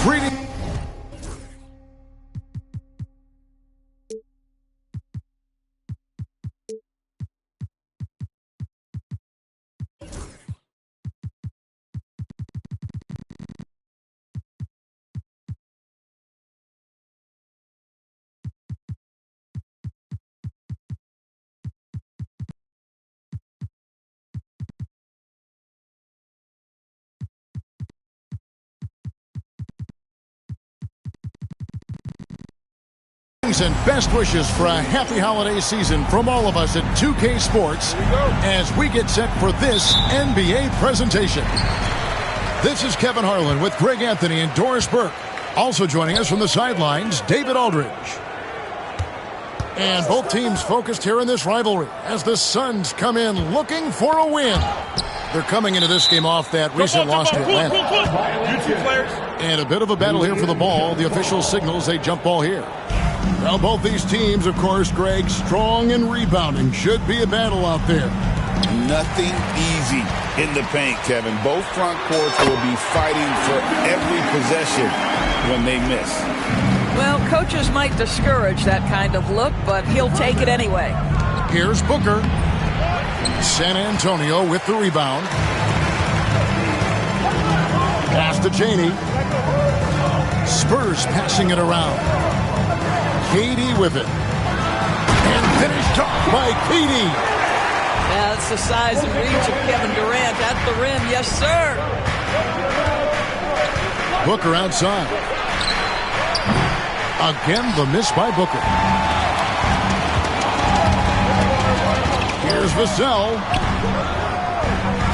Greetings. And best wishes for a happy holiday season from all of us at 2K Sports as we get set for this NBA presentation. This is Kevin Harlan with Greg Anthony and Doris Burke. Also joining us from the sidelines, David Aldridge. And both teams focused here in this rivalry as the Suns come in looking for a win. They're coming into this game off that recent loss to Atlanta. And a bit of a battle here for the ball. The official signals a jump ball here. Well, both these teams, of course, Greg, strong in rebounding. Should be a battle out there. Nothing easy in the paint, Kevin. Both front courts will be fighting for every possession when they miss. Well, coaches might discourage that kind of look, but he'll take it anyway. Here's Booker. San Antonio with the rebound. Pass to Chaney. Spurs passing it around. KD with it. And finished off by KD. Yeah, that's the size and reach of Kevin Durant at the rim. Yes, sir. Booker outside. Again, the miss by Booker. Here's Vassell.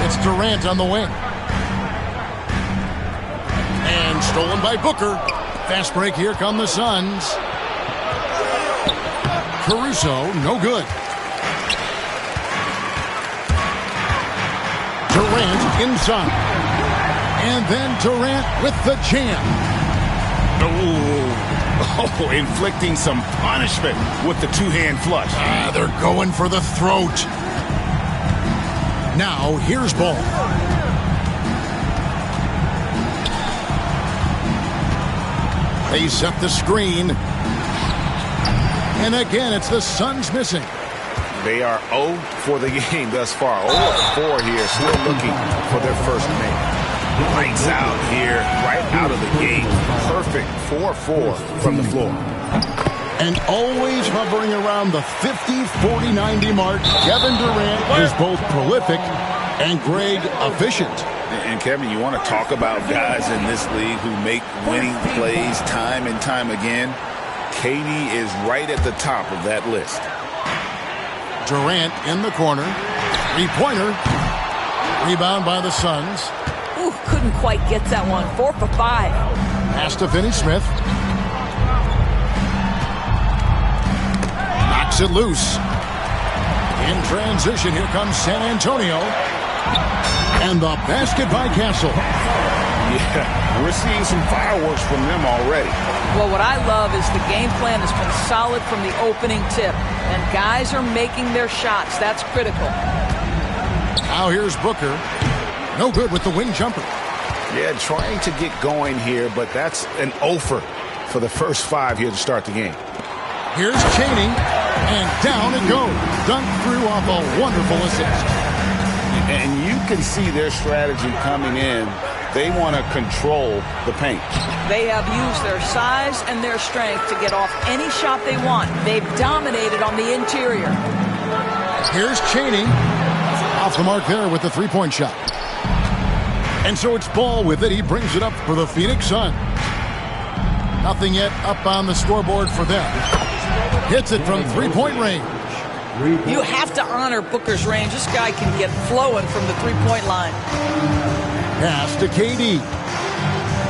It's Durant on the wing. And stolen by Booker. Fast break, here come the Suns. Caruso, no good. Durant inside. And then Durant with the jam. Oh, inflicting some punishment with the two-hand flush. They're going for the throat. Now, here's Ball. They set the screen. And again, it's the Suns missing. They are 0 for the game thus far. 0-4 here, still looking for their first man. Lights out here, right out of the gate. Perfect 4-4 from the floor. And always hovering around the 50, 40, 90 mark, Kevin Durant is both prolific and, Greg, efficient. And Kevin, you want to talk about guys in this league who make winning plays time and time again? KD is right at the top of that list. Durant in the corner. Three-pointer. Rebound by the Suns. Ooh, couldn't quite get that one. 4 for 5. Pass to Finney-Smith. Knocks it loose. In transition, here comes San Antonio. And the basket by Castle. Yeah, we're seeing some fireworks from them already. Well, what I love is the game plan has been solid from the opening tip. And guys are making their shots. That's critical. Now here's Booker. No good with the wing jumper. Yeah, trying to get going here, but that's an offer for the first 5 here to start the game. Here's Chaney. And down it goes. Dunked through off a wonderful assist. And you can see their strategy coming in. They want to control the paint. They have used their size and their strength to get off any shot they want. They've dominated on the interior. Here's Chaney. Off the mark there with the three-point shot. And so it's Ball with it. He brings it up for the Phoenix Suns. Nothing yet up on the scoreboard for them. Hits it from three-point range. You have to honor Booker's range. This guy can get flowing from the three-point line. Pass to KD.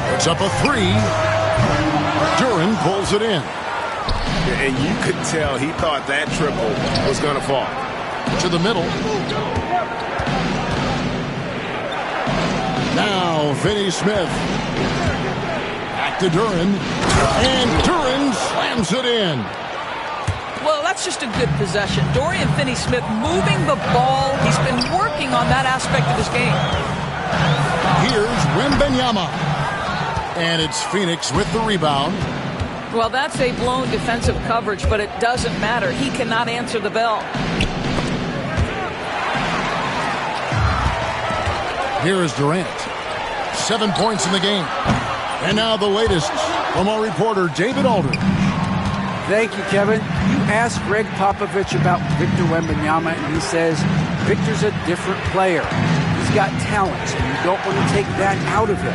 Puts up a three. Duren pulls it in. And you could tell he thought that triple was going to fall. To the middle. Now Finney-Smith. Back to Duren. And Duren slams it in. Well, that's just a good possession. Dorian Finney-Smith moving the ball. He's been working on that aspect of his game. Here's Wembanyama. And it's Phoenix with the rebound. Well, that's a blown defensive coverage, but it doesn't matter. He cannot answer the bell. Here is Durant. 7 points in the game. And now the latest from our reporter, David Aldridge. Thank you, Kevin. You asked Greg Popovich about Victor Wembanyama, and he says Victor's a different player. He's got talent, so you don't want to take that out of him.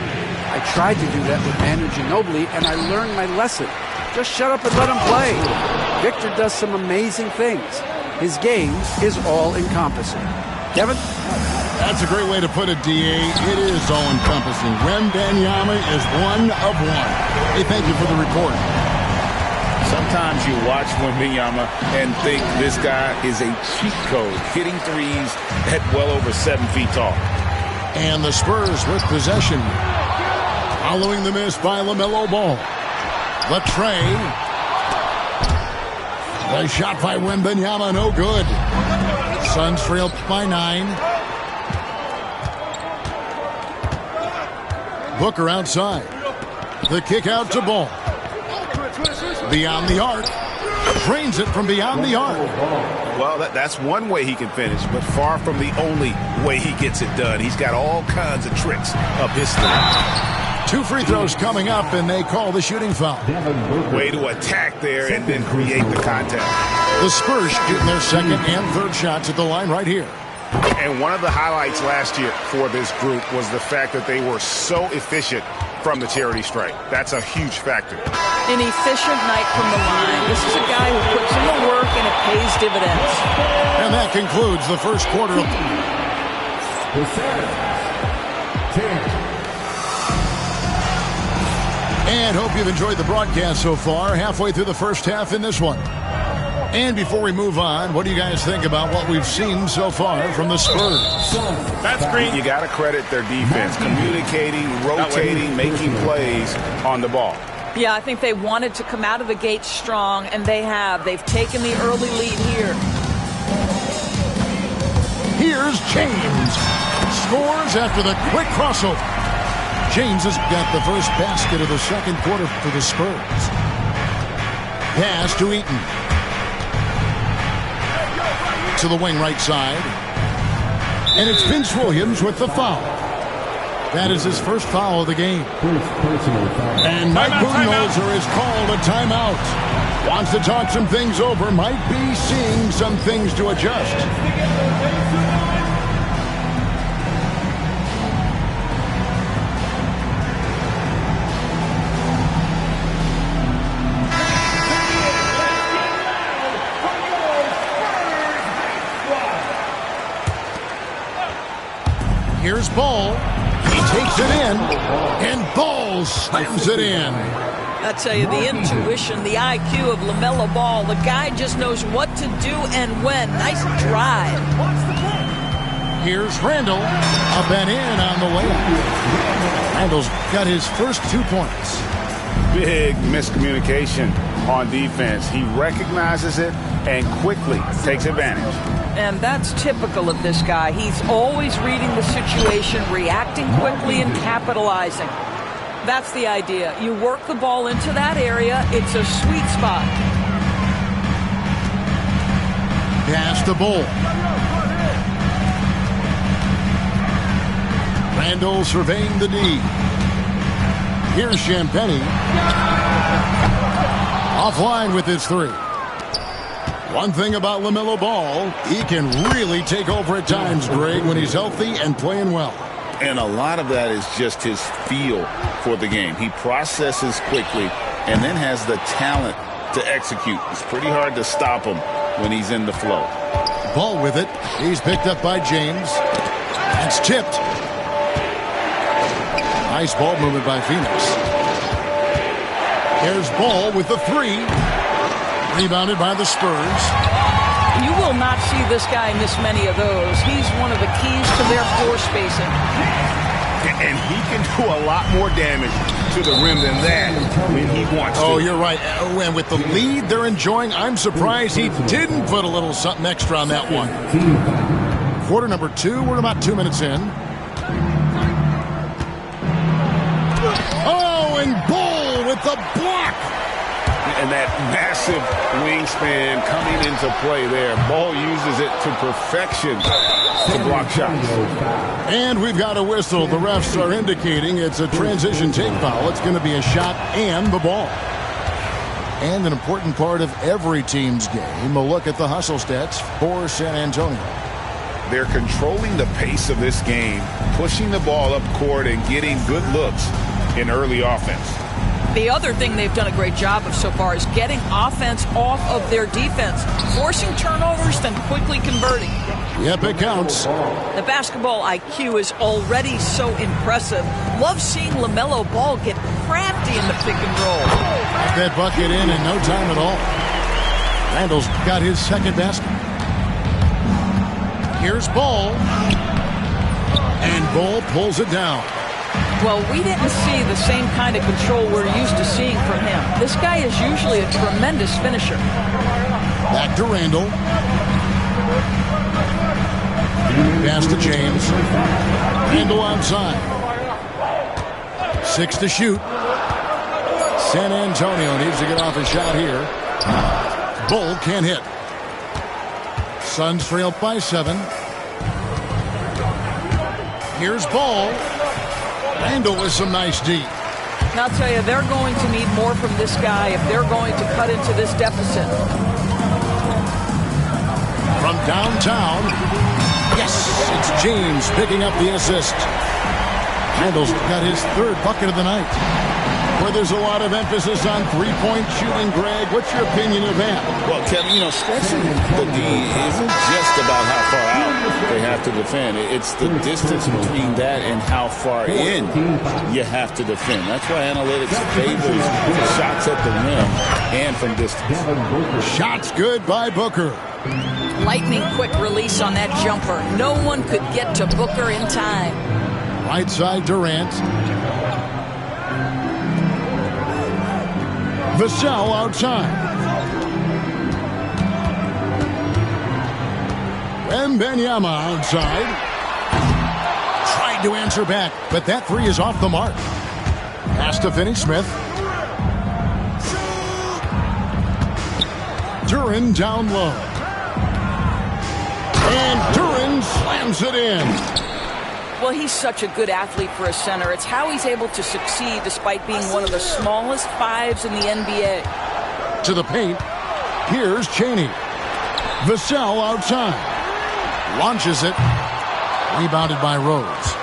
I tried to do that with Manu Ginobili, and I learned my lesson. Just shut up and let him play. Victor does some amazing things. His game is all-encompassing. Kevin? That's a great way to put it, D.A. It is all-encompassing. Wembanyama is one of one. Hey, thank you for the report. Sometimes you watch Wembanyama and think this guy is a cheat code, hitting threes at well over 7 feet tall. And the Spurs with possession. Following the miss by LaMelo Ball. Latrey. The shot by Wembanyama, no good. Suns trail by 9. Booker outside. The kick out to Ball. Beyond the arc. Drains it from beyond the arc. Well, that's one way he can finish, but far from the only way he gets it done. He's got all kinds of tricks up his sleeve. 2 free throws coming up, and they call the shooting foul. Way to attack there and then create the contact. The Spurs shooting their second and third shots at the line right here. And one of the highlights last year for this group was the fact that they were so efficient from the charity stripe. That's a huge factor. An efficient night from the line. This is a guy who puts in the work and it pays dividends. And that concludes the first quarter of the Suns 10. And hope you've enjoyed the broadcast so far. Halfway through the first half in this one. And before we move on, what do you guys think about what we've seen so far from the Spurs? That's great. You got to credit their defense. Communicating, rotating, making plays on the ball. Yeah, I think they wanted to come out of the gate strong, and they have. They've taken the early lead here. Here's James. Scores after the quick crossover. James has got the first basket of the second quarter for the Spurs. Pass to Eaton. To the wing right side. And it's Vince Williams with the foul. That is his first foul of the game. And Mike Budenholzer has called a timeout. Wants to talk some things over. Might be seeing some things to adjust. Here's Ball. He takes it in, and Ball slams it in. I tell you, the intuition, the IQ of LaMelo Ball, the guy just knows what to do and when. Nice drive. Here's Randall, up and in on the layup. Randall's got his first 2 points. Big miscommunication on defense. He recognizes it and quickly takes advantage. And that's typical of this guy. He's always reading the situation, reacting quickly, and capitalizing. That's the idea. You work the ball into that area. It's a sweet spot. Pass to Bull. Randall surveying the D. Here's Champagnie. Offline with his 3. One thing about LaMelo Ball, he can really take over at times, Greg, when he's healthy and playing well. And a lot of that is just his feel for the game. He processes quickly and then has the talent to execute. It's pretty hard to stop him when he's in the flow. Ball with it. He's picked up by James. It's tipped. Nice ball movement by Phoenix. Here's Ball with the 3. Rebounded by the Spurs. You will not see this guy miss many of those. He's one of the keys to their floor spacing. And he can do a lot more damage to the rim than that when he wants to. Oh, you're right. And with the lead they're enjoying, I'm surprised he didn't put a little something extra on that one. Quarter number 2. We're about 2 minutes in. Oh, with the block. And that massive wingspan coming into play there. Ball uses it to perfection to block shots. And we've got a whistle. The refs are indicating it's a transition take foul. It's going to be a shot and the ball. And an important part of every team's game, a look at the hustle stats for San Antonio. They're controlling the pace of this game, pushing the ball up court and getting good looks in early offense. The other thing they've done a great job of so far is getting offense off of their defense, forcing turnovers, then quickly converting. Yep, it counts. The basketball IQ is already so impressive. Love seeing LaMelo Ball get crafty in the pick and roll. That bucket in no time at all. Randall's got his second basket. Here's Ball. And Ball pulls it down. Well, we didn't see the same kind of control we're used to seeing from him. This guy is usually a tremendous finisher. Back to Randall. Pass to James. Randall outside. 6 to shoot. San Antonio needs to get off a shot here. Bull can't hit. Suns trail by 7. Here's Ball. Randall with some nice deep. And I'll tell you, they're going to need more from this guy if they're going to cut into this deficit. From downtown, yes, it's James picking up the assist. Randall's got his third bucket of the night. Where there's a lot of emphasis on three-point shooting, Greg, what's your opinion of that? Well, Kevin, stretching the D isn't just about how far out they have to defend. It's the distance between that and how far in you have to defend. That's why analytics favors shots at the rim and from distance. Shots good by Booker. Lightning quick release on that jumper. No one could get to Booker in time. Right side Durant. Vassell outside. Wembanyama outside. Tried to answer back, but that three is off the mark. Pass to Finney-Smith. Duren down low. And Duren slams it in. Well, he's such a good athlete for a center. It's how he's able to succeed despite being one of the smallest fives in the NBA. To the paint. Here's Chaney. Vassell outside. Launches it. Rebounded by Rose.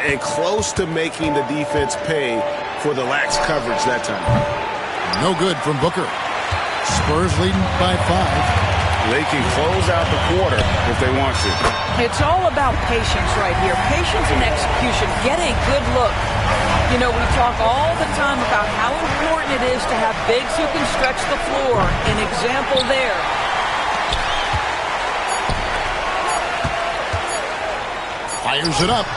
And close to making the defense pay for the lax coverage that time. No good from Booker. Spurs leading by 5. They can close out the quarter if they want to. It's all about patience right here. Patience and execution. Get a good look. We talk all the time about how important it is to have bigs who can stretch the floor. An example there. Fires it up.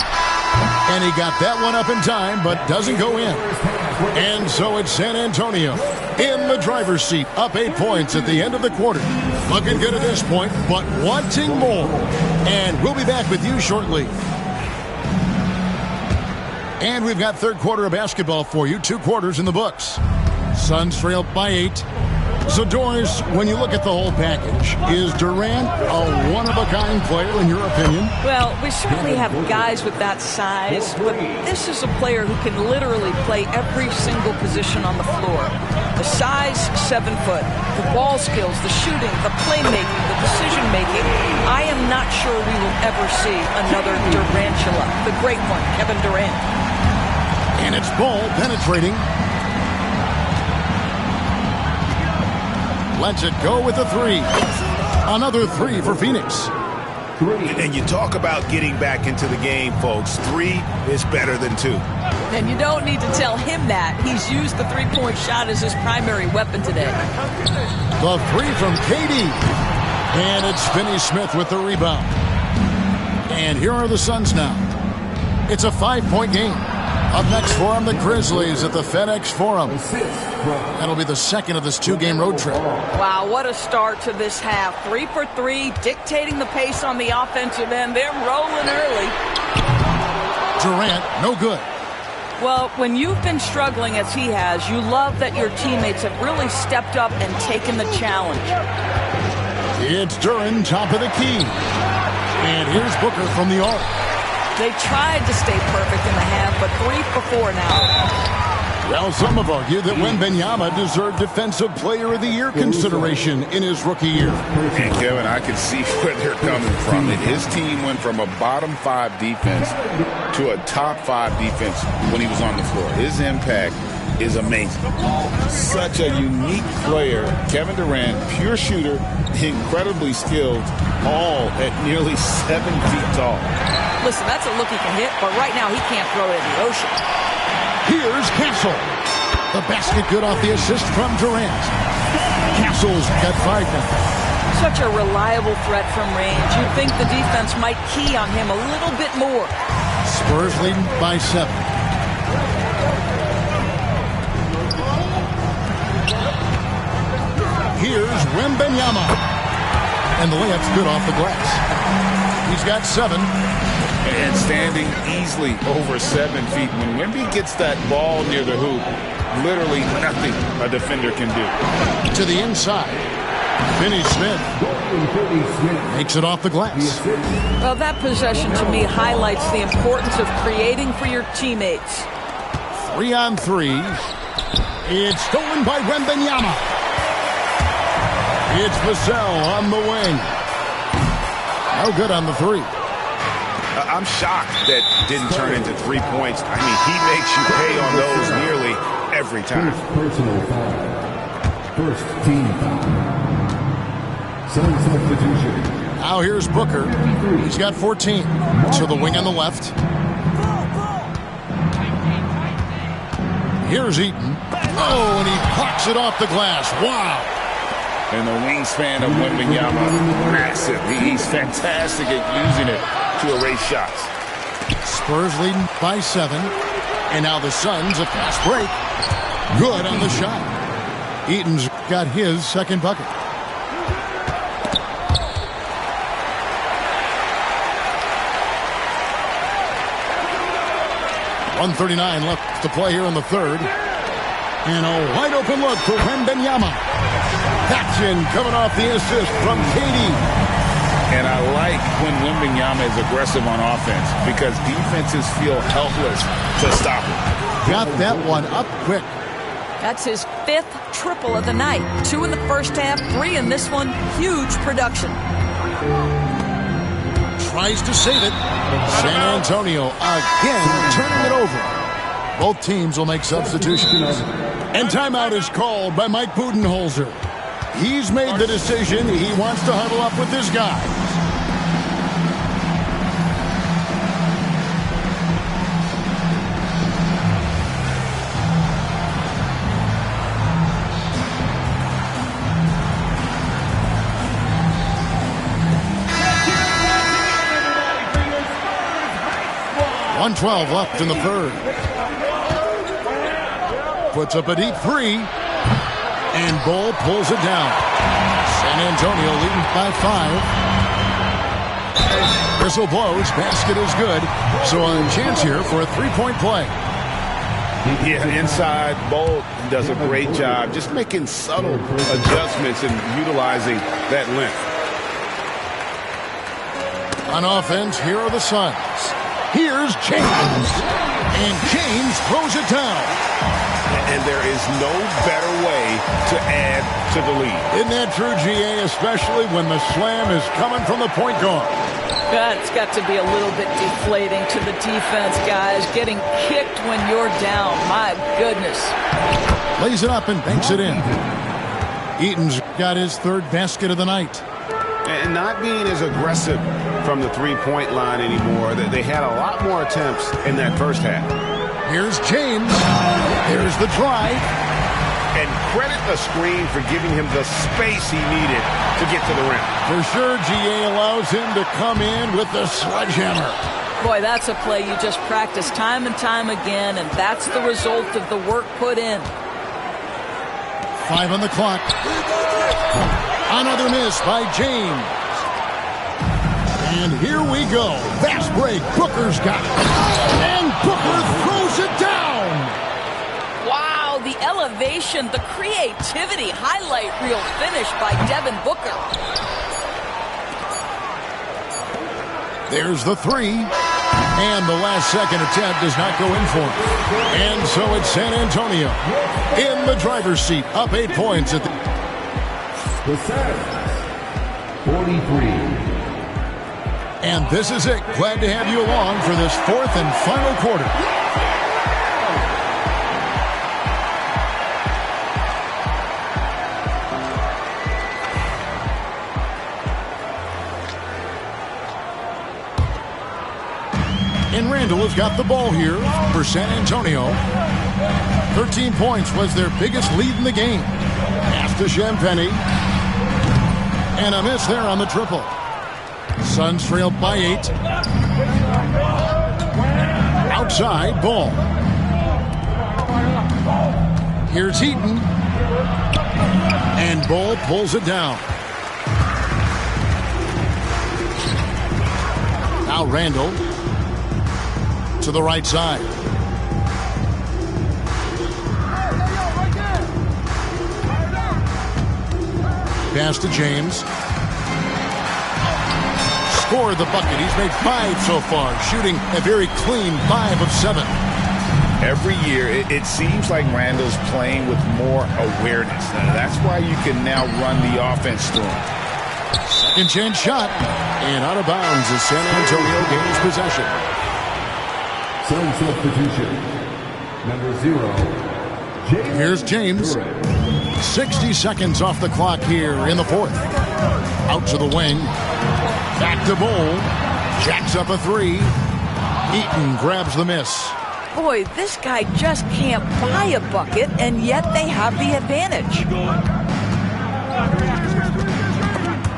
And he got that one up in time, but doesn't go in. And so it's San Antonio in the driver's seat, up 8 points at the end of the quarter. Looking good at this point, but wanting more. And we'll be back with you shortly. And we've got third quarter of basketball for you. 2 quarters in the books. Suns trailed by 8. So, Doris, when you look at the whole package, is Durant a one-of-a-kind player in your opinion? Well, we certainly have guys with that size, but this is a player who can literally play every single position on the floor. The size, 7 foot. The ball skills, the shooting, the playmaking, the decision-making. I am not sure we will ever see another Durantula. The great one, Kevin Durant. And it's Ball penetrating. Lets it go with a 3. Another 3 for Phoenix. And you talk about getting back into the game, folks. 3 is better than 2. And you don't need to tell him that. He's used the three-point shot as his primary weapon today. The 3 from KD. And it's Finney-Smith with the rebound. And here are the Suns now. It's a 5-point game. Up next for them, the Grizzlies at the FedEx Forum. That'll be the second of this 2-game road trip. Wow, what a start to this half. 3 for 3, dictating the pace on the offensive end. They're rolling early. Durant, no good. Well, when you've been struggling as he has, you love that your teammates have really stepped up and taken the challenge. It's Duren, top of the key. And here's Booker from the arc. They tried to stay perfect in the half, but 3 for 4 now. Well, some have argued that Wembanyama deserved Defensive Player of the Year consideration in his rookie year. And Kevin, I can see where they're coming from. His team went from a bottom 5 defense to a top 5 defense when he was on the floor. His impact is amazing. Such a unique player. Kevin Durant, pure shooter, incredibly skilled, all at nearly 7 feet tall. Listen, that's a look he can hit, but right now he can't throw it in the ocean. Here's Castle. The basket good off the assist from Durant. Castle's got 5 now. Such a reliable threat from range. You'd think the defense might key on him a little bit more. Spurs leading by 7. Here's Wembanyama. And the layup's good off the glass. He's got 7. And standing easily over 7 feet. When Wemby gets that ball near the hoop, literally nothing a defender can do. To the inside. Finney Smith makes it off the glass. Well, that possession to me highlights the importance of creating for your teammates. 3-on-3. It's stolen by Wembanyama. It's Vassell on the wing. No good on the 3. I'm shocked that didn't turn into 3 points. I mean, he makes you pay on those nearly every time. First personal foul. First team foul. Second substitution. Now here's Booker. He's got 14. To the wing on the left. Here's Eaton. Oh, and he pucks it off the glass. Wow. And the wingspan of Wembanyama, massive. He's fantastic at using it to erase shots. Spurs leading by 7. And now the Suns, a fast break. Good on the shot. Eaton's got his second bucket. .139 left to play here in the third. And a wide open look for Wembanyama. Action coming off the assist from KD. And I like when Wembanyama is aggressive on offense because defenses feel helpless to stop him. Got that one up quick. That's his 5th triple of the night. 2 in the first half, 3 in this one. Huge production. Tries to save it. San Antonio again turning it over. Both teams will make substitutions. And timeout is called by Mike Budenholzer. He's made the decision. He wants to huddle up with his guys. .112 left in the third. Puts up a deep 3. And Bol pulls it down. San Antonio leading by 5. Whistle blows. Basket is good. So a chance here for a 3-point play. Yeah, inside, Bol does a great job just making subtle adjustments and utilizing that length. On offense, here are the Suns. Here's James. And James throws it down. And there is no better way to add to the lead. Isn't that true, GA? Especially when the slam is coming from the point guard. That's got to be a little bit deflating to the defense, guys. Getting kicked when you're down. My goodness. Lays it up and banks it in. Eaton's got his 3rd basket of the night. And not being as aggressive from the 3-point line anymore. They had a lot more attempts in that first half. Here's James. Here's the drive. And credit the screen for giving him the space he needed to get to the rim. For sure, GA allows him to come in with the sledgehammer. Boy, that's a play you just practice time and time again, and that's the result of the work put in. 5 on the clock. Another miss by James. And here we go. Fast break. Booker's got it. And Booker throws it down. down. Wow, the elevation, the creativity, highlight reel finish by Devin Booker. There's the three. And the last second attempt does not go in for him. And so it's San Antonio in the driver's seat, up 8 points at The set, 43. And this is it. Glad to have you along for this fourth and final quarter. And Randall has got the ball here for San Antonio. 13 points was their biggest lead in the game. Pass to Champagnie. And a miss there on the triple. Suns trailed by 8. Outside, Ball. Here's Heaton. And Ball pulls it down. Now Randall. To the right side. Pass to James. Scored the bucket. He's made 5 so far, shooting a very clean 5 of 7. Every year, it seems like Randall's playing with more awareness. And that's why you can now run the offense through him. Second chance shot. And out of bounds as San Antonio gains possession. Sun substitution. Number 0. Here's James. 60 seconds off the clock here in the fourth. Out to the wing. Back to Bol. Jacks up a 3. Eaton grabs the miss. Boy, this guy just can't buy a bucket, and yet they have the advantage.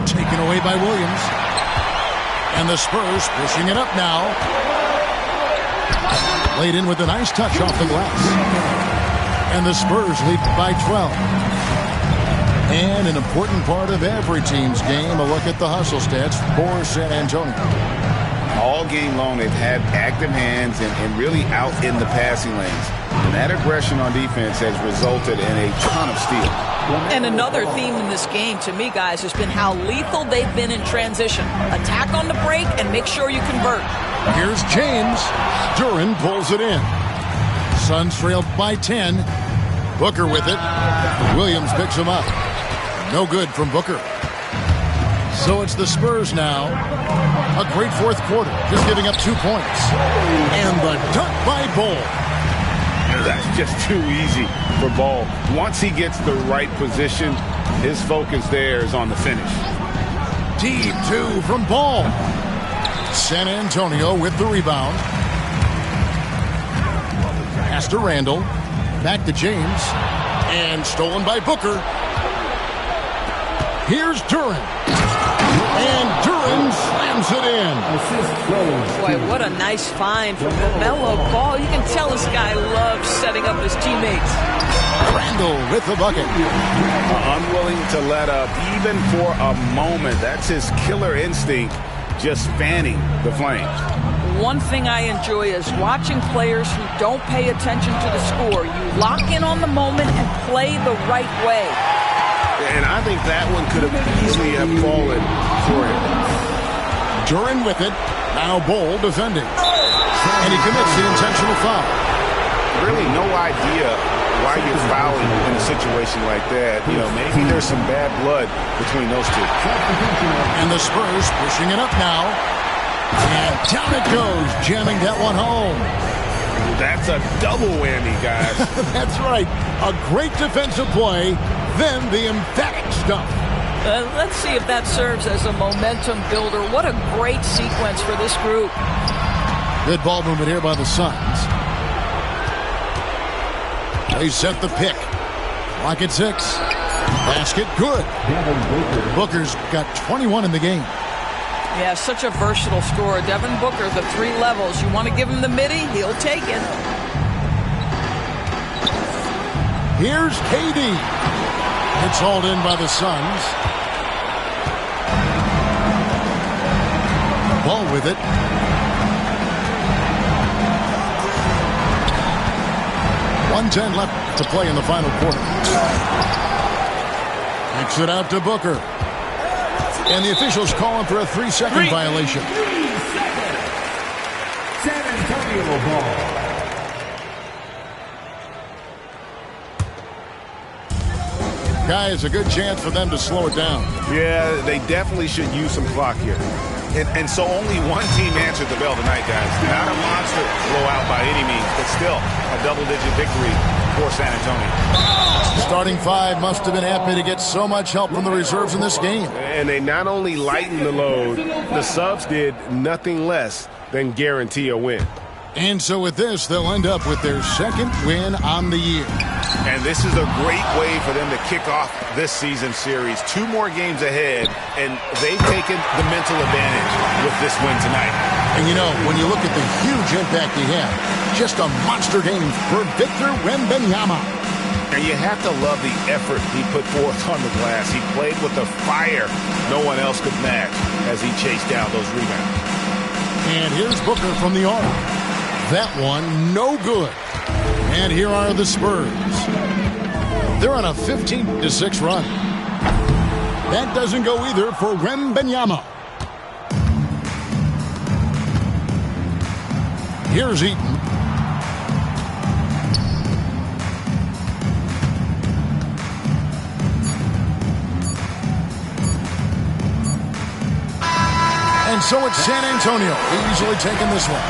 Taken away by Williams. And the Spurs pushing it up now. Laid in with a nice touch off the glass. And the Spurs lead by 12. And an important part of every team's game, a look at the hustle stats for San Antonio. All game long, they've had active hands and really out in the passing lanes. And that aggression on defense has resulted in a ton of steals. And another theme in this game, to me, guys, has been how lethal they've been in transition. Attack on the break and make sure you convert. Here's James. Duren pulls it in. Suns trailed by 10. Booker with it. Williams picks him up. No good from Booker. So it's the Spurs now. A great fourth quarter, just giving up 2 points. And the dunk by Bol. That's just too easy for Ball. Once he gets the right position, his focus there is on the finish. Deep 2 from Ball. San Antonio with the rebound. Pass to Randall. Back to James. And stolen by Booker. Here's Duren. And Duren slams it in. Boy, what a nice find from LaMelo Ball. You can tell this guy loves setting up his teammates. Randall with the bucket. Unwilling to let up even for a moment. That's his killer instinct, just fanning the flames. One thing I enjoy is watching players who don't pay attention to the score. You lock in on the moment and play the right way. And I think that one could have easily have fallen for him. Duren with it. Now Bol defending. And he commits the intentional foul. Really no idea why you're fouling in a situation like that. You know, maybe there's some bad blood between those two. And the Spurs pushing it up now. And down it goes, jamming that one home. That's a double whammy, guys. That's right. A great defensive play, then the emphatic stuff. Let's see if that serves as a momentum builder. What a great sequence for this group. Good ball movement here by the Suns. They set the pick. Clock at 6. Basket good. Booker's got 21 in the game. Yeah, such a versatile scorer. Devin Booker, the 3 levels. You want to give him the midi, he'll take it. Here's KD. It's hauled in by the Suns. Ball with it. 1:10 left to play in the final quarter. Kicks it out to Booker. And the officials calling for a 3-second violation. 3 seconds. San Antonio ball. Guys, a good chance for them to slow it down. Yeah, they definitely should use some clock here. And so only one team answered the bell tonight, guys. Not a monster blowout by any means, but still a double-digit victory for San Antonio. Starting five must have been happy to get so much help from the reserves in this game. And they not only lightened the load, the subs did nothing less than guarantee a win. And so with this, they'll end up with their second win on the year. And this is a great way for them to kick off this season series. 2 more games ahead, and they've taken the mental advantage with this win tonight. And you know, when you look at the huge impact he had, just a monster game for Victor Wembanyama. And you have to love the effort he put forth on the glass. He played with a fire no one else could match as he chased down those rebounds. And here's Booker from the arc. That one, no good. And here are the Spurs. They're on a 15-6 run. That doesn't go either for Wembanyama. Here's Eaton. And so it's San Antonio easily taking this one.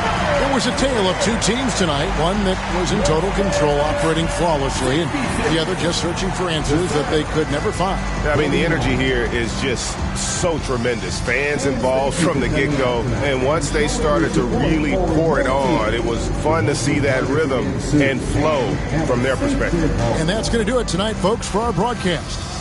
It was a tale of 2 teams tonight. One that was in total control, operating flawlessly, and the other just searching for answers that they could never find. I mean, the energy here is just so tremendous. Fans involved from the get-go. And once they started to really pour it on, it was fun to see that rhythm and flow from their perspective. And that's going to do it tonight, folks, for our broadcast.